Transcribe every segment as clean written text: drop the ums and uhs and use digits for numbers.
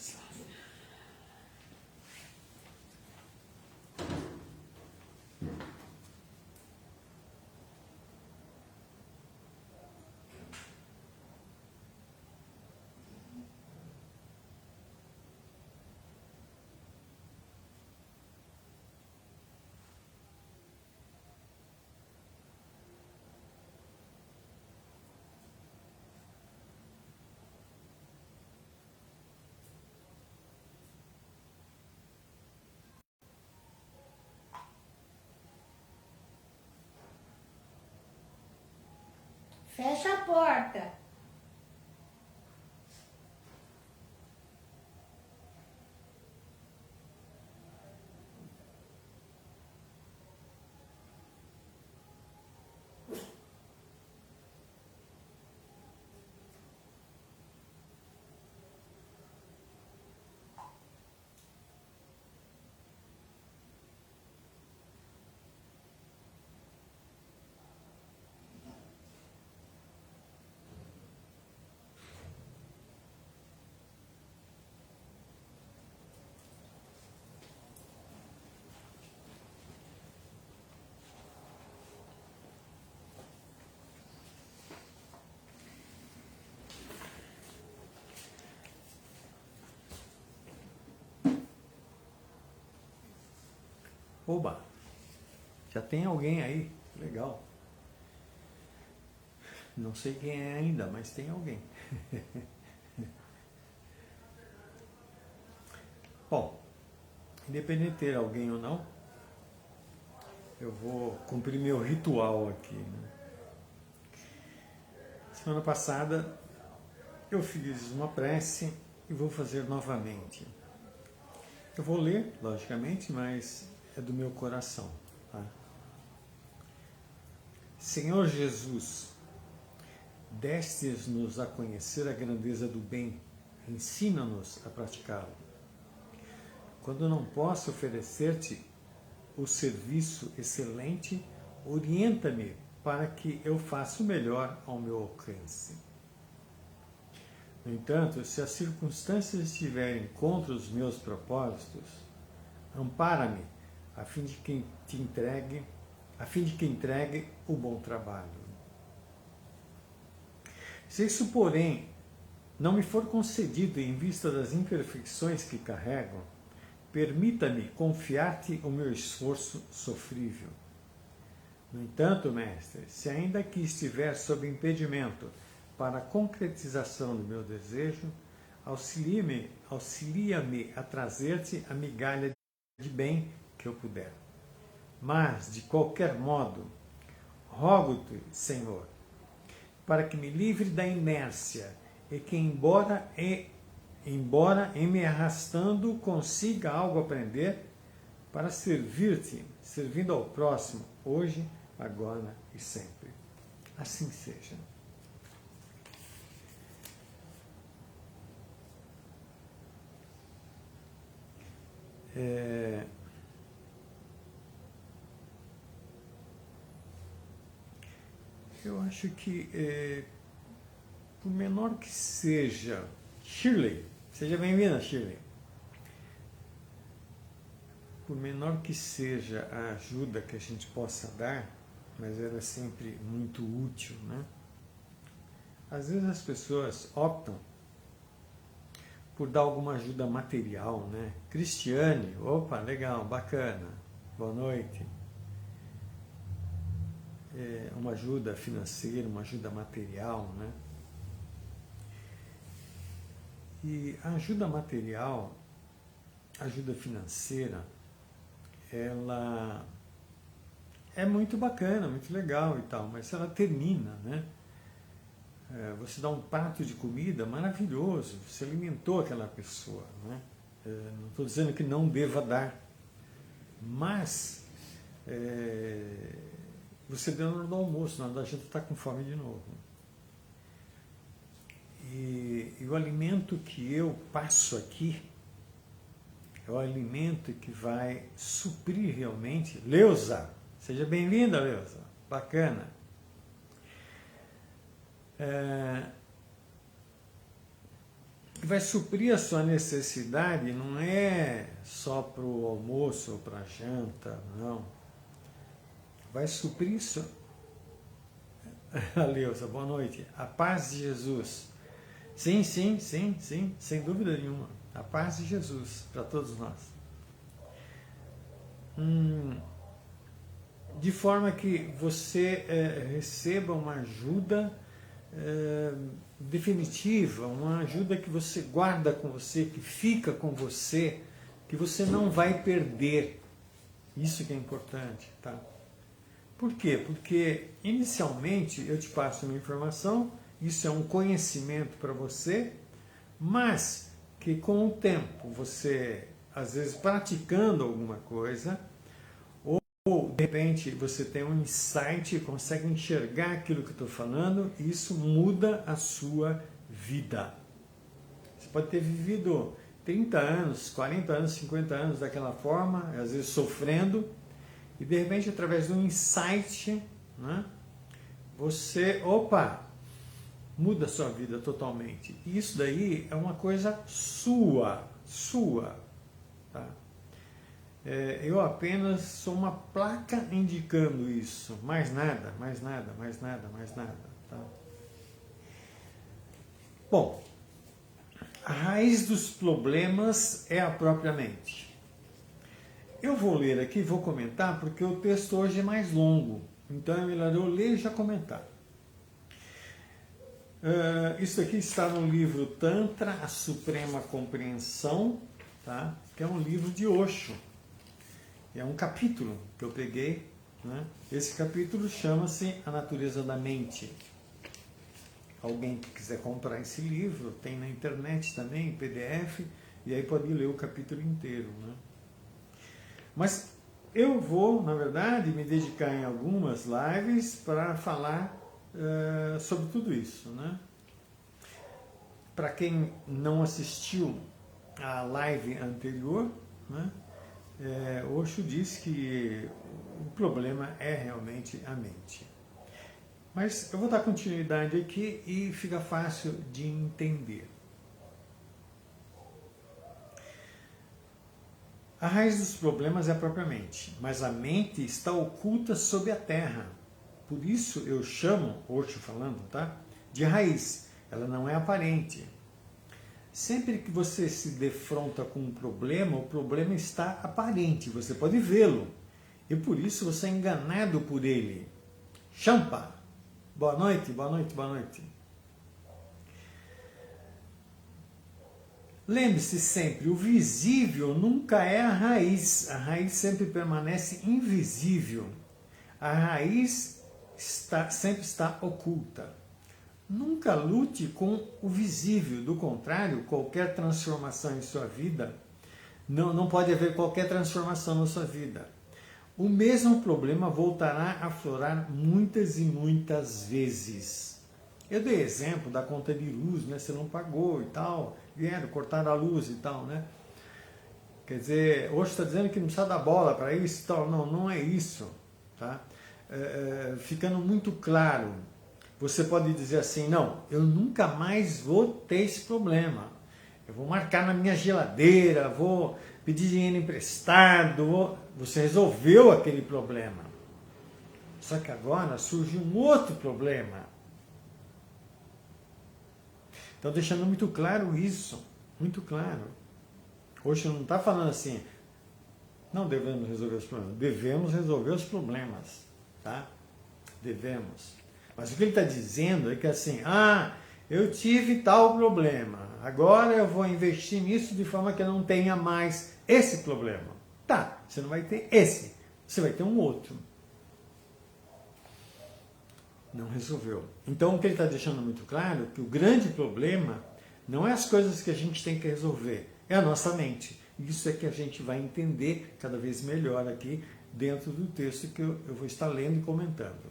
Jesus. Fecha a porta. Oba, já tem alguém aí, legal. Não sei quem é ainda, mas tem alguém. Bom, independente de ter alguém ou não, eu vou cumprir meu ritual aqui, né? Semana passada eu fiz uma prece e vou fazer novamente. Eu vou ler, logicamente, mas é do meu coração. Tá? Senhor Jesus, destes-nos a conhecer a grandeza do bem, ensina-nos a praticá-lo. Quando não posso oferecer-te o serviço excelente, orienta-me para que eu faça o melhor ao meu alcance. No entanto, se as circunstâncias estiverem contra os meus propósitos, ampara-me a fim de que entregue o bom trabalho. Se isso, porém, não me for concedido em vista das imperfeições que carrego, permita-me confiar-te o meu esforço sofrível. No entanto, mestre, se ainda aqui estiver sob impedimento para a concretização do meu desejo, auxilia-me a trazer-te a migalha de bem que eu puder. Mas, de qualquer modo, rogo-te, Senhor, para que me livre da inércia e que, embora em me arrastando consiga algo aprender, para servir-te, servindo ao próximo, hoje, agora e sempre. Assim seja. Eu acho que, por menor que seja, Shirley, seja bem-vinda, Shirley. Por menor que seja a ajuda que a gente possa dar, mas ela é sempre muito útil, né? Às vezes as pessoas optam por dar alguma ajuda material, né? Cristiane, opa, legal, bacana, boa noite. Uma ajuda financeira, uma ajuda material, né? E a ajuda material, a ajuda financeira, ela é muito bacana, muito legal e tal, mas se ela termina, né? Você dá um prato de comida maravilhoso, você alimentou aquela pessoa, né? Não estou dizendo que não deva dar, mas você deu na hora do almoço, na hora da gente está com fome de novo. E o alimento que eu passo aqui é o alimento que vai suprir realmente. Leusa, seja bem-vinda, Leusa, bacana. que vai suprir a sua necessidade não é só para o almoço ou para a janta, não. Vai suprir isso. Aleusa, boa noite. A paz de Jesus. Sim, sem dúvida nenhuma. A paz de Jesus para todos nós. De forma que você receba uma ajuda definitiva, uma ajuda que você guarda com você, que fica com você, que você não vai perder. Isso que é importante, tá? Por quê? Porque inicialmente eu te passo uma informação, isso é um conhecimento para você, mas que com o tempo você, às vezes praticando alguma coisa, ou de repente você tem um insight e consegue enxergar aquilo que eu estou falando, e isso muda a sua vida. Você pode ter vivido 30 anos, 40 anos, 50 anos daquela forma, às vezes sofrendo, e de repente através de um insight, né, você, muda a sua vida totalmente. E isso daí é uma coisa sua. Tá? Eu apenas sou uma placa indicando isso, mais nada. Tá? Bom, a raiz dos problemas é a própria mente. Eu vou ler aqui, vou comentar, porque o texto hoje é mais longo, então é melhor eu ler e já comentar. Isso aqui está no livro Tantra, a Suprema Compreensão, tá? Que é um livro de Osho. É um capítulo que eu peguei, né? Esse capítulo chama-se A Natureza da Mente. Alguém que quiser comprar esse livro, tem na internet também, em PDF, e aí pode ler o capítulo inteiro, né? Mas eu vou, na verdade, me dedicar em algumas lives para falar sobre tudo isso, né? Para quem não assistiu à live anterior, né? Osho diz que o problema é realmente a mente. Mas eu vou dar continuidade aqui e fica fácil de entender. A raiz dos problemas é a própria mente, mas a mente está oculta sob a terra. Por isso eu chamo, Osho falando, tá? De raiz. Ela não é aparente. Sempre que você se defronta com um problema, o problema está aparente, você pode vê-lo. E por isso você é enganado por ele. Champa! Boa noite. Lembre-se sempre, o visível nunca é a raiz sempre permanece invisível. A raiz sempre está oculta. Nunca lute com o visível, do contrário, qualquer transformação em sua vida, não pode haver qualquer transformação na sua vida. O mesmo problema voltará a aflorar muitas e muitas vezes. Eu dei exemplo da conta de luz, né? Você não pagou e tal, vieram, cortaram a luz e tal, né? Quer dizer, hoje está dizendo que não precisa dar bola para isso e tal. Não é isso, tá? Ficando muito claro, você pode dizer assim, não, eu nunca mais vou ter esse problema. Eu vou marcar na minha geladeira, vou pedir dinheiro emprestado. Você resolveu aquele problema. Só que agora surge um outro problema. Então, deixando muito claro isso, muito claro. Hoje não está falando assim, não devemos resolver os problemas, devemos resolver os problemas, tá? Devemos. Mas o que ele está dizendo é que assim, eu tive tal problema, agora eu vou investir nisso de forma que eu não tenha mais esse problema. Tá, você não vai ter esse, você vai ter um outro. Não resolveu. Então o que ele está deixando muito claro é que o grande problema não é as coisas que a gente tem que resolver, é a nossa mente. Isso é que a gente vai entender cada vez melhor aqui dentro do texto que eu vou estar lendo e comentando.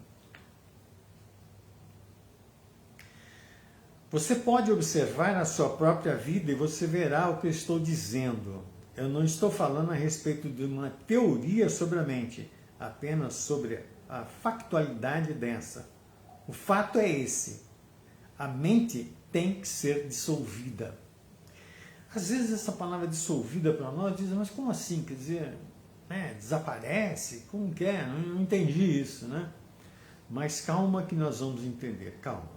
Você pode observar a sua própria vida e você verá o que eu estou dizendo. Eu não estou falando a respeito de uma teoria sobre a mente, apenas sobre a factualidade dessa. O fato é esse. A mente tem que ser dissolvida. Às vezes essa palavra dissolvida para nós diz, mas como assim? Quer dizer, né, desaparece? Como que é? Não entendi isso, né? Mas calma que nós vamos entender, calma.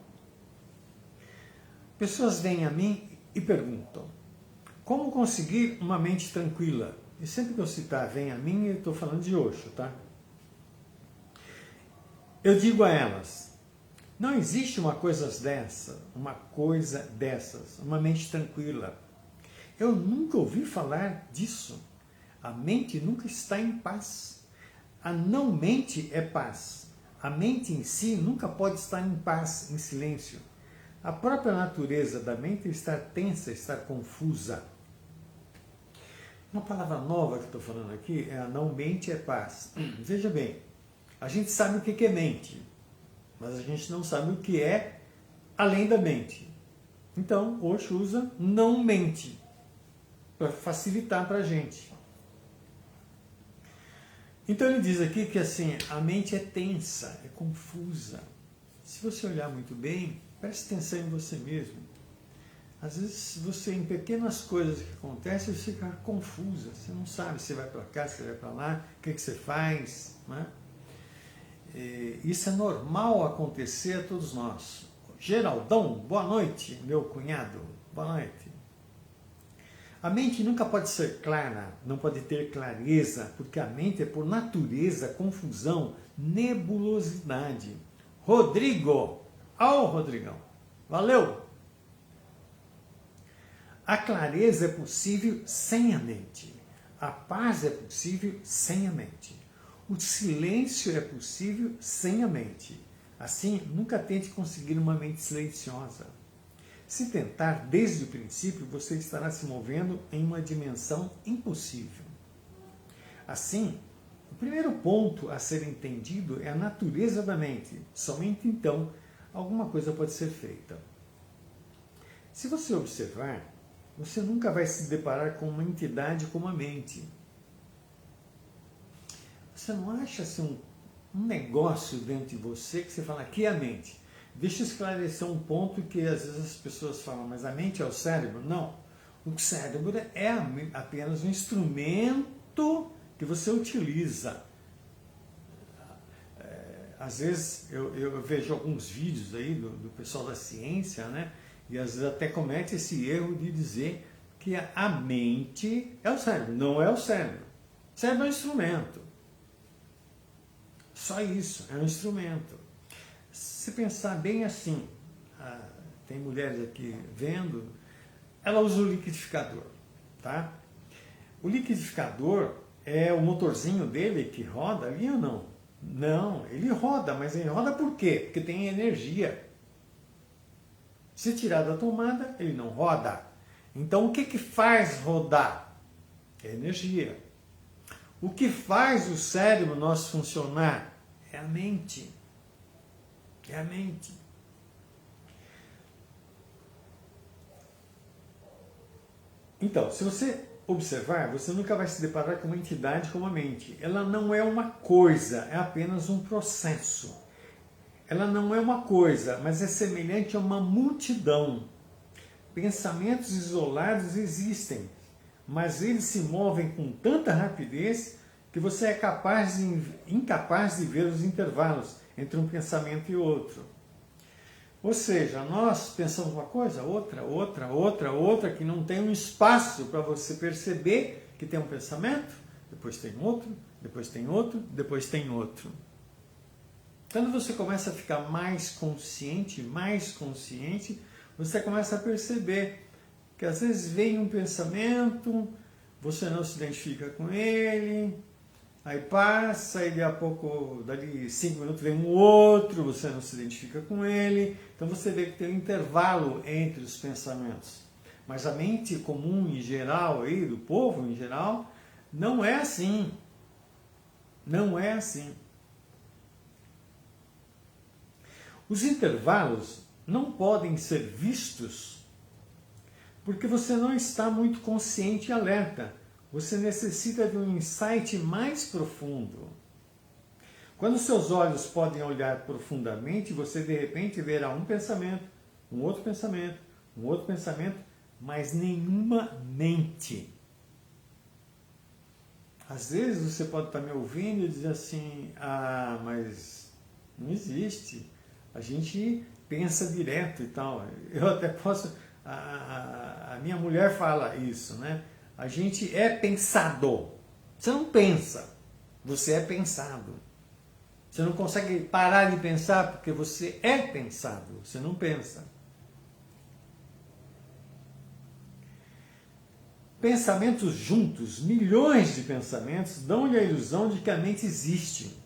Pessoas vêm a mim e perguntam, como conseguir uma mente tranquila? E sempre que eu citar vem a mim, eu estou falando de Osho, tá? Eu digo a elas, não existe uma coisa dessas, uma mente tranquila. Eu nunca ouvi falar disso. A mente nunca está em paz. A não mente é paz. A mente em si nunca pode estar em paz, em silêncio. A própria natureza da mente é estar tensa, estar confusa. Uma palavra nova que estou falando aqui é a não mente é paz. Veja bem, a gente sabe o que é mente, mas a gente não sabe o que é além da mente. Então, Osho usa não mente para facilitar para a gente. Então ele diz aqui que assim, a mente é tensa, é confusa. Se você olhar muito bem, preste atenção em você mesmo. Às vezes você, em pequenas coisas que acontecem, você fica confusa. Você não sabe se vai para cá, se vai para lá, o que você faz. Né? Isso é normal acontecer a todos nós. Geraldão, boa noite, meu cunhado. Boa noite. A mente nunca pode ser clara, não pode ter clareza, porque a mente é por natureza confusão, nebulosidade. Rodrigo, Rodrigão, valeu! A clareza é possível sem a mente. A paz é possível sem a mente. O silêncio é possível sem a mente. Assim, nunca tente conseguir uma mente silenciosa. Se tentar desde o princípio, você estará se movendo em uma dimensão impossível. Assim, o primeiro ponto a ser entendido é a natureza da mente. Somente então, alguma coisa pode ser feita. Se você observar, você nunca vai se deparar com uma entidade como a mente. Você não acha assim, um negócio dentro de você que você fala, aqui é a mente. Deixa eu esclarecer um ponto que às vezes as pessoas falam, mas a mente é o cérebro? Não. O cérebro é apenas um instrumento que você utiliza. Às vezes eu vejo alguns vídeos aí do pessoal da ciência, né? E às vezes até comete esse erro de dizer que a mente é o cérebro. Não é o cérebro. O cérebro é um instrumento. Só isso, é um instrumento. Se pensar bem assim, tem mulheres aqui vendo, ela usa o liquidificador, tá? O liquidificador é o motorzinho dele que roda ali ou não? Não, ele roda, mas ele roda por quê? Porque tem energia. Se tirar da tomada, ele não roda. Então o que faz rodar? É energia. O que faz o cérebro nosso funcionar? É a mente. É a mente. Então, se você observar, você nunca vai se deparar com uma entidade como a mente. Ela não é uma coisa, é apenas um processo. Ela não é uma coisa, mas é semelhante a uma multidão. Pensamentos isolados existem, mas eles se movem com tanta rapidez que você é incapaz de ver os intervalos entre um pensamento e outro. Ou seja, nós pensamos uma coisa, outra, que não tem um espaço para você perceber que tem um pensamento, depois tem outro, depois tem outro, depois tem outro. Quando você começa a ficar mais consciente, você começa a perceber que às vezes vem um pensamento, você não se identifica com ele, aí passa, e daqui a pouco, dali 5 minutos vem um outro, você não se identifica com ele. Então você vê que tem um intervalo entre os pensamentos. Mas a mente comum em geral, aí, do povo em geral, não é assim. Não é assim. Os intervalos não podem ser vistos porque você não está muito consciente e alerta. Você necessita de um insight mais profundo. Quando seus olhos podem olhar profundamente, você de repente verá um pensamento, um outro pensamento, um outro pensamento, mas nenhuma mente. Às vezes você pode estar me ouvindo e dizer assim, mas não existe. A gente pensa direto e tal. Eu até posso... A minha mulher fala isso, né? A gente é pensador. Você não pensa, você é pensado. Você não consegue parar de pensar porque você é pensado, você não pensa. Pensamentos juntos, milhões de pensamentos, dão-lhe a ilusão de que a mente existe.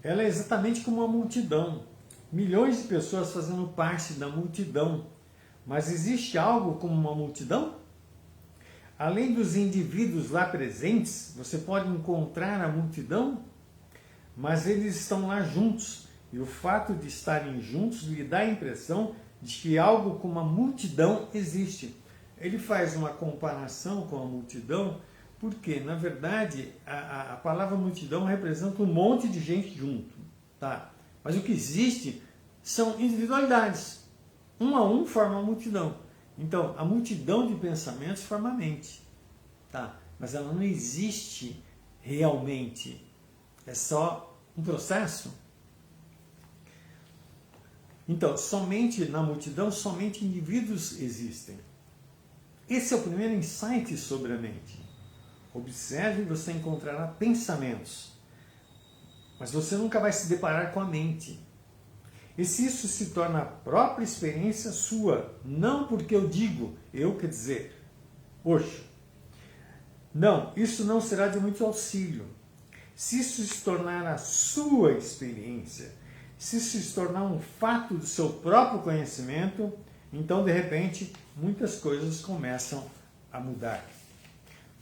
Ela é exatamente como uma multidão. Milhões de pessoas fazendo parte da multidão. Mas existe algo como uma multidão? Além dos indivíduos lá presentes, você pode encontrar a multidão, mas eles estão lá juntos. E o fato de estarem juntos lhe dá a impressão de que algo como uma multidão existe. Ele faz uma comparação com a multidão, porque, na verdade, a palavra multidão representa um monte de gente junto. Tá? Mas o que existe são individualidades. Um a um forma a multidão. Então, a multidão de pensamentos forma a mente. Tá? Mas ela não existe realmente. É só um processo. Então, somente na multidão, somente indivíduos existem. Esse é o primeiro insight sobre a mente. Observe e você encontrará pensamentos. Mas você nunca vai se deparar com a mente. E se isso se torna a própria experiência sua, não porque eu digo, eu quer dizer, hoje. Não, isso não será de muito auxílio. Se isso se tornar a sua experiência, se isso se tornar um fato do seu próprio conhecimento, então, de repente, muitas coisas começam a mudar.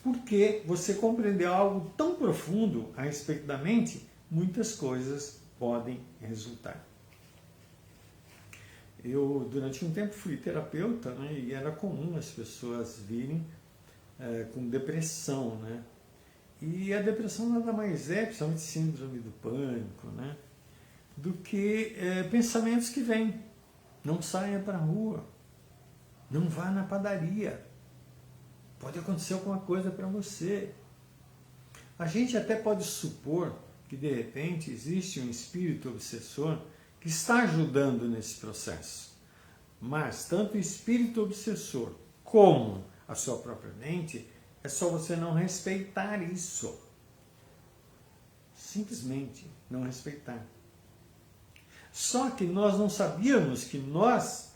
Porque você compreendeu algo tão profundo a respeito da mente, muitas coisas podem resultar. Eu, durante um tempo, fui terapeuta, né, e era comum as pessoas virem com depressão, né? E a depressão nada mais é, principalmente síndrome do pânico, né, do que pensamentos que vêm. Não saia para a rua, não vá na padaria, pode acontecer alguma coisa para você. A gente até pode supor que de repente existe um espírito obsessor que está ajudando nesse processo. Mas tanto o espírito obsessor como a sua própria mente, é só você não respeitar isso. Simplesmente não respeitar. Só que nós não sabíamos que nós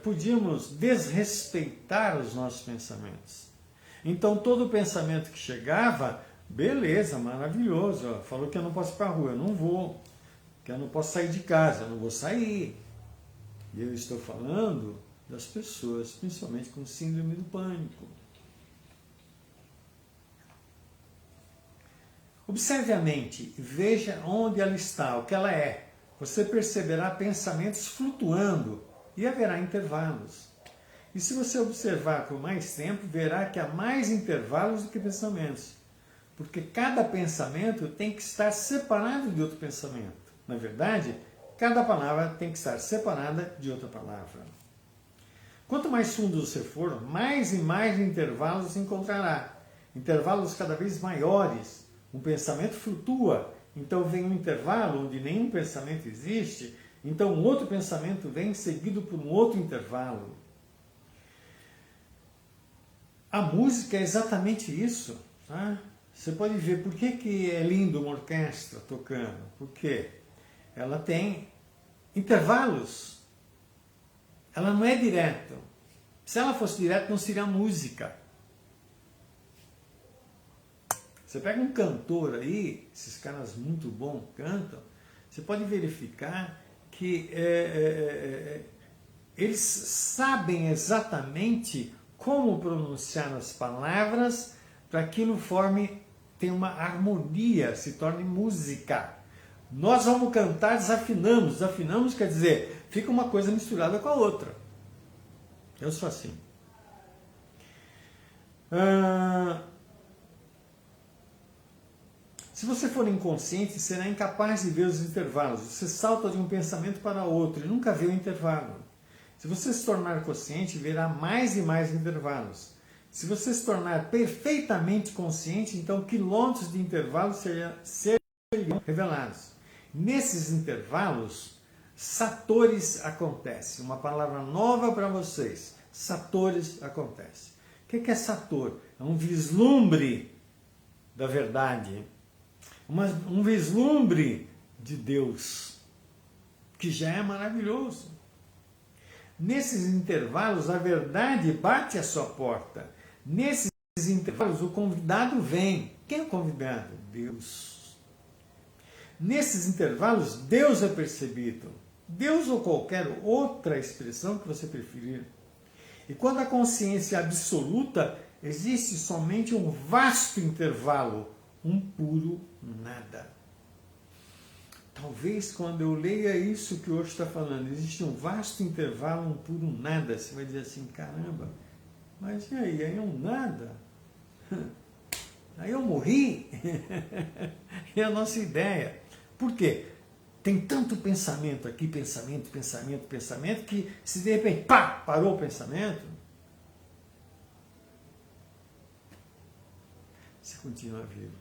podíamos desrespeitar os nossos pensamentos. Então todo pensamento que chegava, beleza, maravilhoso, ó, falou que eu não posso ir para a rua, eu não vou, que eu não posso sair de casa, eu não vou sair. E eu estou falando das pessoas, principalmente com síndrome do pânico. Observe a mente, veja onde ela está, o que ela é. Você perceberá pensamentos flutuando e haverá intervalos. E se você observar por mais tempo, verá que há mais intervalos do que pensamentos. Porque cada pensamento tem que estar separado de outro pensamento. Na verdade, cada palavra tem que estar separada de outra palavra. Quanto mais fundo você for, mais e mais intervalos se encontrará. Intervalos cada vez maiores. Um pensamento flutua, então vem um intervalo onde nenhum pensamento existe, então um outro pensamento vem seguido por um outro intervalo. A música é exatamente isso. Tá? Você pode ver por que é lindo uma orquestra tocando. Por quê? Ela tem intervalos. Ela não é direto. Se ela fosse direto, não seria música. Você pega um cantor aí, esses caras muito bons cantam, você pode verificar que eles sabem exatamente como pronunciar as palavras para que aquilo tenha uma harmonia, se torne música. Nós vamos cantar, desafinamos. Desafinamos quer dizer, fica uma coisa misturada com a outra. Eu sou assim. Se você for inconsciente, será incapaz de ver os intervalos. Você salta de um pensamento para outro e nunca vê o intervalo. Se você se tornar consciente, verá mais e mais intervalos. Se você se tornar perfeitamente consciente, então quilômetros de intervalos seriam revelados. Nesses intervalos, satores acontece. Uma palavra nova para vocês. Satores acontece. O que é sator? É um vislumbre da verdade. Um vislumbre de Deus, que já é maravilhoso. Nesses intervalos, a verdade bate à sua porta. Nesses intervalos, o convidado vem. Quem é o convidado? Deus. Nesses intervalos, Deus é percebido. Deus ou qualquer outra expressão que você preferir. E quando a consciência é absoluta, existe somente um vasto intervalo, um puro nada. Talvez quando eu leia isso que hoje está falando, existe um vasto intervalo, um puro nada. Você vai dizer assim, caramba, mas e aí? Aí é um nada? Aí eu morri? É a nossa ideia. Por quê? Tem tanto pensamento aqui, pensamento, que se de repente, pá, parou o pensamento, você continua vivo.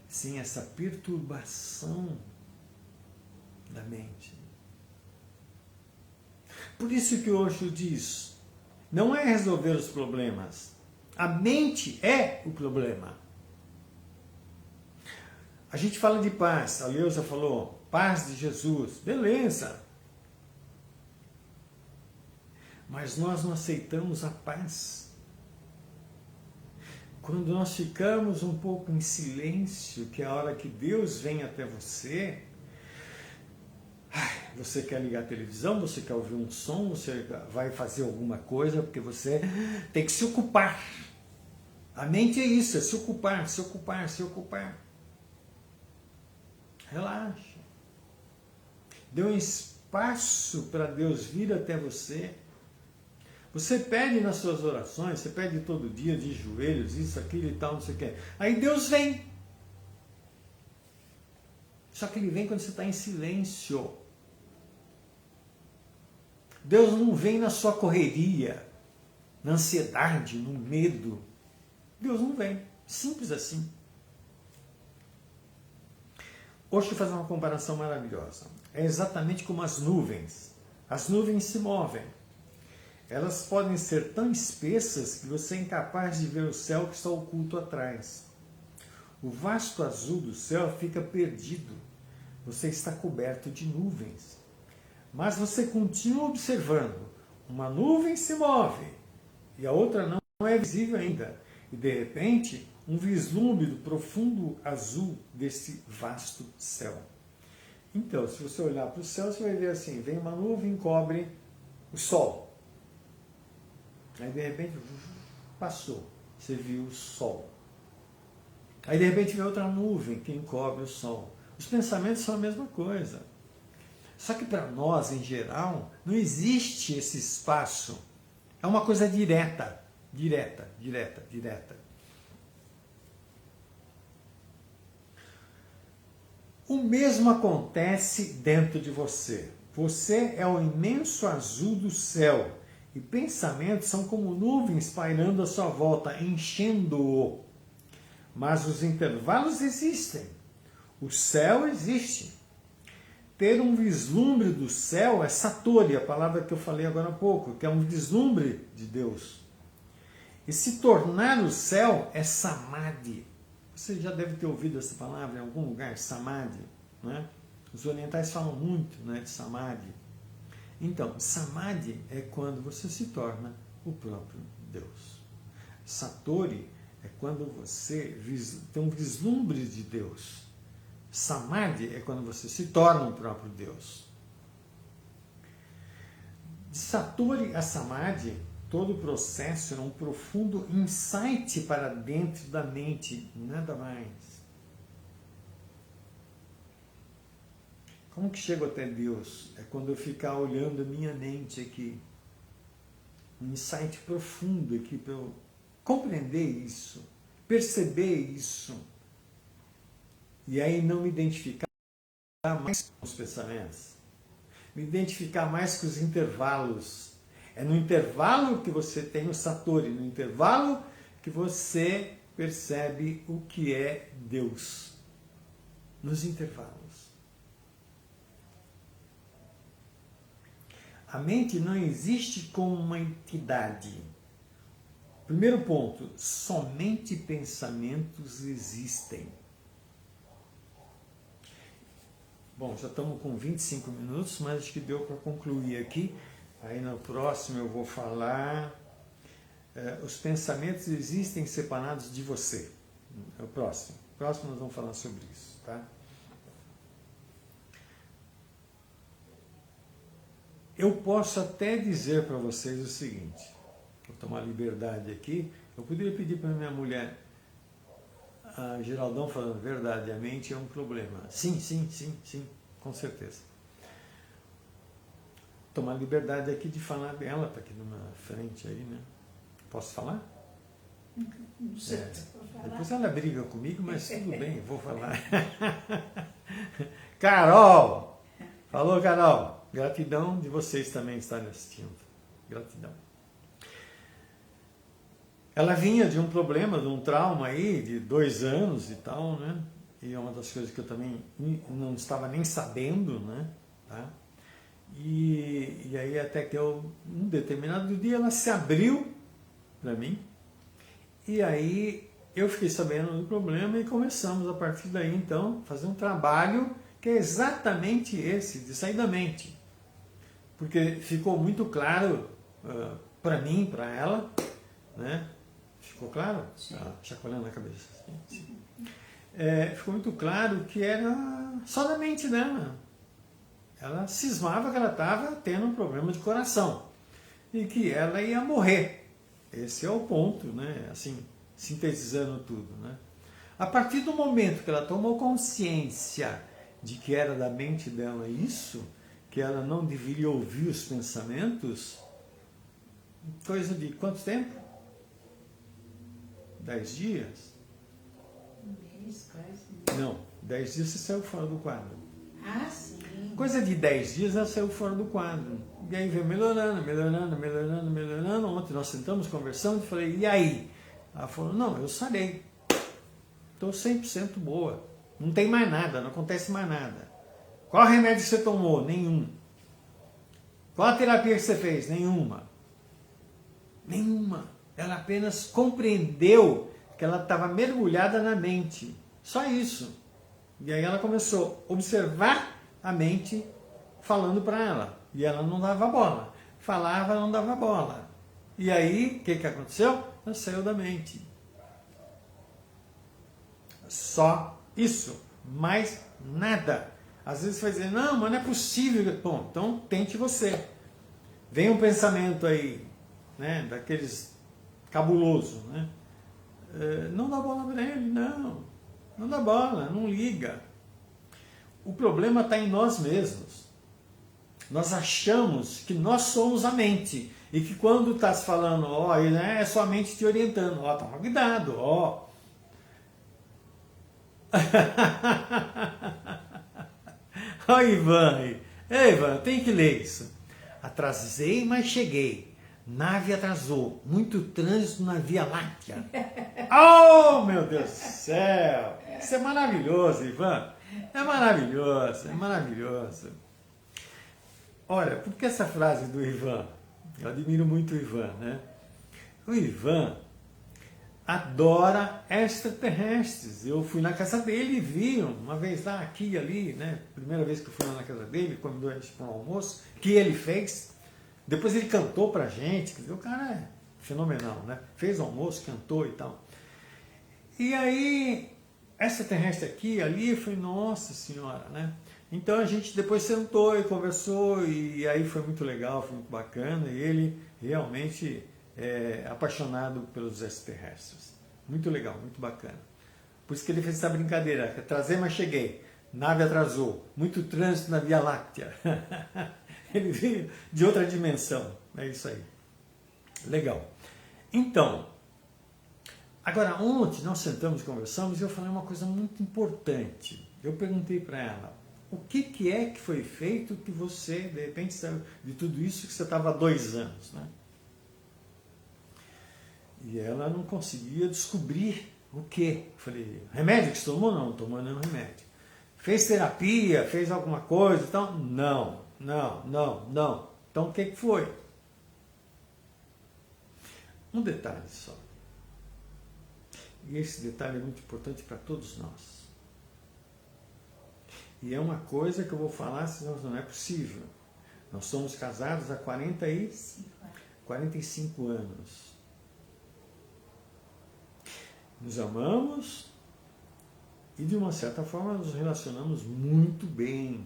Sem essa perturbação da mente. Por isso que Osho diz, não é resolver os problemas, a mente é o problema. A gente fala de paz, a Leusa falou, paz de Jesus, beleza. Mas nós não aceitamos a paz. Quando nós ficamos um pouco em silêncio, que é a hora que Deus vem até você, você quer ligar a televisão, você quer ouvir um som, você vai fazer alguma coisa, porque você tem que se ocupar. A mente é isso, é se ocupar, se ocupar, se ocupar. Relaxa. Dê um espaço para Deus vir até você. Você pede nas suas orações, você pede todo dia, de joelhos, isso, aquilo e tal, não sei o que. Aí Deus vem. Só que Ele vem quando você está em silêncio. Deus não vem na sua correria, na ansiedade, no medo. Deus não vem. Simples assim. Hoje eu vou fazer uma comparação maravilhosa. É exatamente como as nuvens. As nuvens se movem. Elas podem ser tão espessas que você é incapaz de ver o céu que está oculto atrás. O vasto azul do céu fica perdido. Você está coberto de nuvens. Mas você continua observando. Uma nuvem se move e a outra não é visível ainda. E de repente, um vislumbre do profundo azul desse vasto céu. Então, se você olhar para o céu, você vai ver assim, vem uma nuvem e cobre o sol. Aí de repente, passou, você viu o sol. Aí de repente vem outra nuvem que encobre o sol. Os pensamentos são a mesma coisa. Só que para nós, em geral, não existe esse espaço. É uma coisa direta, direta. O mesmo acontece dentro de você. Você é o imenso azul do céu. E pensamentos são como nuvens pairando à sua volta, enchendo-o. Mas os intervalos existem. O céu existe. Ter um vislumbre do céu é satori, a palavra que eu falei agora há pouco, que é um vislumbre de Deus. E se tornar o céu é samadhi. Você já deve ter ouvido essa palavra em algum lugar, samadhi, né? Os orientais falam muito, né, de samadhi. Então, samadhi é quando você se torna o próprio Deus. Satori é quando você tem um vislumbre de Deus. Samadhi é quando você se torna o próprio Deus. De Satori a Samadhi, todo o processo é um profundo insight para dentro da mente, nada mais. Como que chego até Deus? É quando eu ficar olhando a minha mente aqui. Um insight profundo aqui para eu compreender isso, perceber isso. E aí não me identificar mais com os pensamentos. me identificar mais com os intervalos. É no intervalo que você tem o Satori, no intervalo que você percebe o que é Deus. Nos intervalos. A mente não existe como uma entidade. Primeiro ponto, somente pensamentos existem. Bom, já estamos com 25 minutos, mas acho que deu para concluir aqui. Aí no próximo eu vou falar, os pensamentos existem separados de você. É o próximo. No próximo nós vamos falar sobre isso, tá? Eu posso até dizer para vocês o seguinte, vou tomar liberdade aqui, eu poderia pedir para minha mulher, a Geraldão falando verdade, a mente é um problema. Sim, com certeza. Tomar liberdade aqui de falar dela, está aqui na frente aí, né? Posso falar? Não sei se vou falar. Depois ela briga comigo, mas tudo bem, vou falar. Carol! Falou, Carol! Gratidão de vocês também estarem assistindo. Gratidão. Ela vinha de um problema, de um trauma aí, de 2 anos e tal, né? E é uma das coisas que eu também não estava nem sabendo, né? Tá? E aí até que um determinado dia ela se abriu para mim. E aí eu fiquei sabendo do problema e começamos a partir daí então fazer um trabalho que é exatamente esse, de sair da mente. Porque ficou muito claro para mim, para ela, né? Ficou claro? Chacoalhando a cabeça. Sim. Ficou muito claro que era só da mente dela. Ela cismava que ela estava tendo um problema de coração e que ela ia morrer. Esse é o ponto, né? Assim, sintetizando tudo, né? A partir do momento que ela tomou consciência de que era da mente dela isso, que ela não deveria ouvir os pensamentos, coisa de quanto tempo? 10 dias? Um mês, quase. Não, 10 dias você saiu fora do quadro. Ah, sim. Coisa de 10 dias ela saiu fora do quadro. E aí veio melhorando. Ontem nós sentamos, conversamos e falei, e aí? Ela falou, não, eu sarei. Estou 100% boa. Não tem mais nada, não acontece mais nada. Qual remédio você tomou? Nenhum. Qual a terapia que você fez? Nenhuma. Ela apenas compreendeu que ela estava mergulhada na mente. Só isso. E aí ela começou a observar a mente falando para ela. E ela não dava bola. Falava, não dava bola. E aí, o que aconteceu? Ela saiu da mente. Só isso. Mais nada. Às vezes você vai dizer, não, mas não é possível. Bom, então tente você. Vem um pensamento aí, né, daqueles cabuloso, né? Não dá bola para ele, não. Não dá bola, não liga. O problema está em nós mesmos. Nós achamos que nós somos a mente. E que quando está se falando, né, é só a mente te orientando. Toma cuidado, Ivan aí. Ei, Ivan, tem que ler isso. Atrasei, mas cheguei. Nave atrasou. Muito trânsito na Via Láctea. Oh, meu Deus do céu. Isso é maravilhoso, Ivan. É maravilhoso. Olha, por que essa frase do Ivan? Eu admiro muito o Ivan, né? O Ivan adora extraterrestres. Eu fui na casa dele e vi uma vez lá, aqui e ali, né? Primeira vez que eu fui lá na casa dele, convidou a gente para um almoço, que ele fez. Depois ele cantou pra gente, quer dizer, o cara é fenomenal, né? Fez o almoço, cantou e tal. E aí, extraterrestre aqui e ali, eu falei, nossa senhora, né? Então a gente depois sentou e conversou, e aí foi muito legal, foi muito bacana, e ele realmente é apaixonado pelos extraterrestres. Muito legal, muito bacana. Por isso que ele fez essa brincadeira, atrasei, mas cheguei. Nave atrasou, muito trânsito na Via Láctea. Ele veio de outra dimensão, é isso aí. Legal. Então, agora ontem nós sentamos e conversamos e eu falei uma coisa muito importante. Eu perguntei para ela, O que é que foi feito que você, de repente, saiu de tudo isso que você estava há 2 anos, né? E ela não conseguia descobrir o quê. Eu falei, remédio que você tomou? Não, tomou nenhum remédio. Fez terapia? Fez alguma coisa? Então, não. Então, o que foi? Um detalhe só. E esse detalhe é muito importante para todos nós. E é uma coisa que eu vou falar, senão não é possível. Nós somos casados há 45 anos. Nos amamos e, de uma certa forma, nos relacionamos muito bem.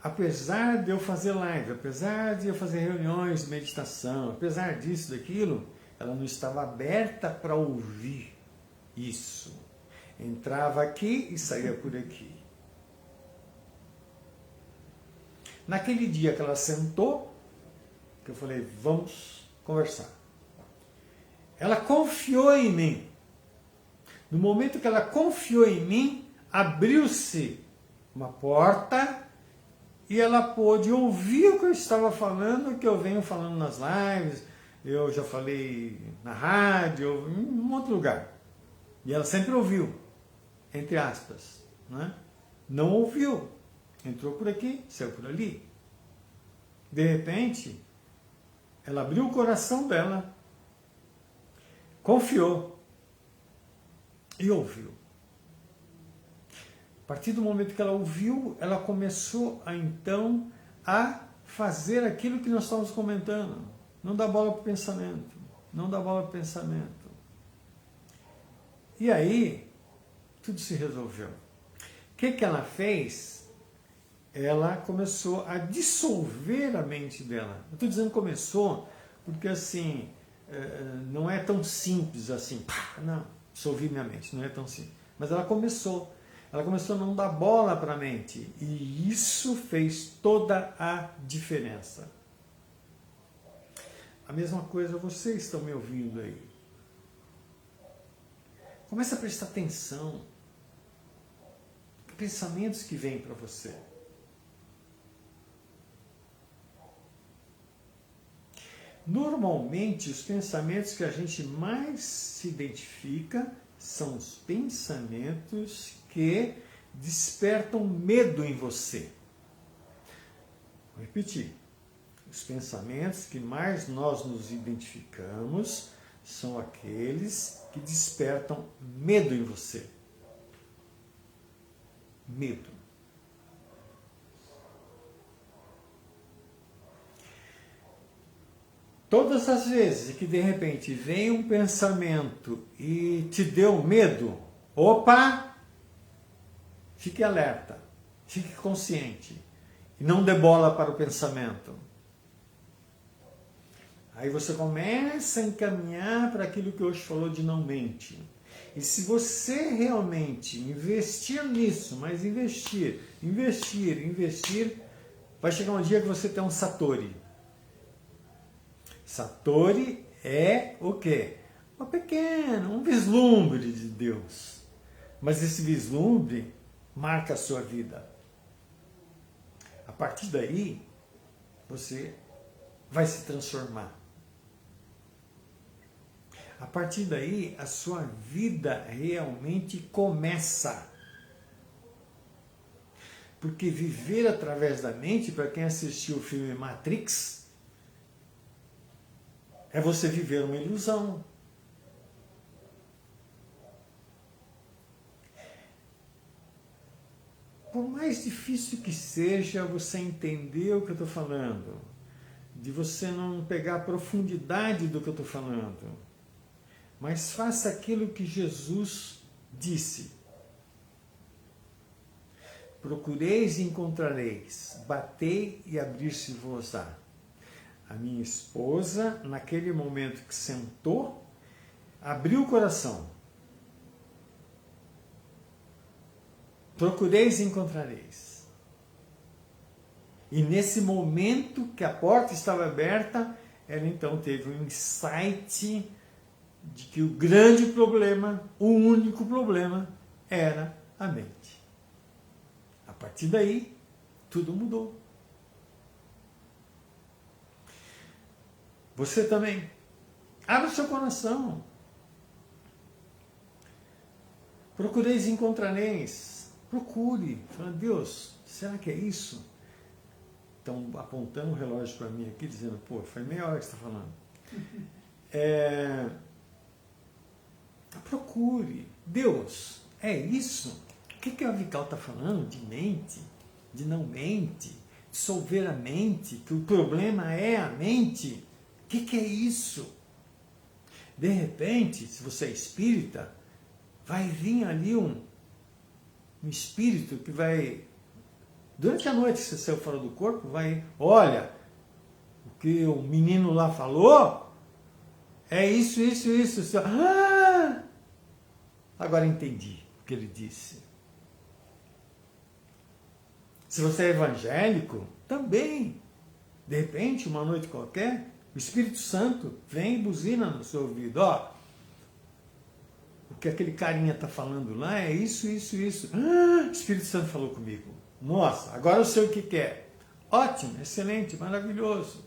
Apesar de eu fazer live, apesar de eu fazer reuniões de meditação, apesar disso, daquilo, ela não estava aberta para ouvir isso. Entrava aqui e saía por aqui. Naquele dia que ela sentou, que eu falei, vamos conversar. Ela confiou em mim. No momento que ela confiou em mim, abriu-se uma porta e ela pôde ouvir o que eu estava falando, que eu venho falando nas lives, eu já falei na rádio, em um outro lugar. E ela sempre ouviu, entre aspas, né? Não ouviu, entrou por aqui, saiu por ali. De repente, ela abriu o coração dela, confiou e ouviu. A partir do momento que ela ouviu, ela começou então a fazer aquilo que nós estávamos comentando. Não dá bola para o pensamento. Não dá bola para o pensamento. E aí, tudo se resolveu. O que ela fez? Ela começou a dissolver a mente dela. Eu estou dizendo começou, porque assim, não é tão simples assim. Não, dissolvi minha mente, não é tão simples. Mas ela começou. Ela começou a não dar bola para a mente. E isso fez toda a diferença. A mesma coisa vocês estão me ouvindo aí. Comece a prestar atenção. Pensamentos que vêm para você. Normalmente, os pensamentos que a gente mais se identifica são os pensamentos que despertam medo em você. Vou repetir. Os pensamentos que mais nós nos identificamos são aqueles que despertam medo em você. Medo. Todas as vezes que de repente vem um pensamento e te deu medo, opa, fique alerta, fique consciente e não dê bola para o pensamento. Aí você começa a encaminhar para aquilo que hoje falou de não mente. E se você realmente investir nisso, mas investir, vai chegar um dia que você tem um Satori. Satori é o quê? Um vislumbre de Deus. Mas esse vislumbre marca a sua vida. A partir daí, você vai se transformar. A partir daí, a sua vida realmente começa. Porque viver através da mente, para quem assistiu o filme Matrix, é você viver uma ilusão. Por mais difícil que seja você entender o que eu estou falando, de você não pegar a profundidade do que eu estou falando, mas faça aquilo que Jesus disse. Procureis e encontrareis, batei e abrir-se-vos-á. A minha esposa, naquele momento que sentou, abriu o coração. Procureis e encontrareis. E nesse momento que a porta estava aberta, ela então teve um insight de que o grande problema, o único problema, era a mente. partir daí, tudo mudou. Você também. Abra o seu coração. Procureis e encontrareis. Procure. Fala, Deus, será que é isso? Estão apontando o relógio para mim aqui, dizendo, pô, foi meia hora que você está falando. Procure. Deus, é isso? O que a Avical está falando? De mente? De não mente? Dissolver a mente? Que o problema é a mente? O que é isso? De repente, se você é espírita, vai vir ali um espírito que vai, durante a noite que você saiu fora do corpo, vai, olha, o que o menino lá falou é isso. Ah! Agora entendi o que ele disse. Se você é evangélico, também, de repente, uma noite qualquer, o Espírito Santo vem e buzina no seu ouvido. Ó, o que aquele carinha está falando lá é isso. Ah, o Espírito Santo falou comigo. Nossa, agora eu sei o que é. Ótimo, excelente, maravilhoso.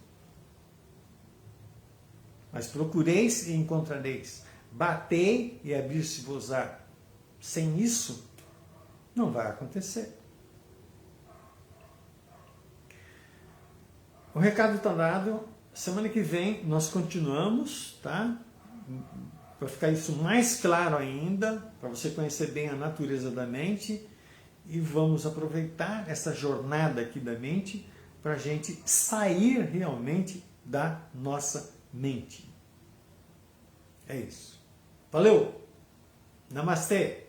Mas procureis e encontrareis. Batei e abrir-se-vos-á. Sem isso, não vai acontecer. O recado está dado. Semana que vem nós continuamos, tá? Para ficar isso mais claro ainda, para você conhecer bem a natureza da mente, e vamos aproveitar essa jornada aqui da mente para a gente sair realmente da nossa mente. É isso. Valeu! Namastê!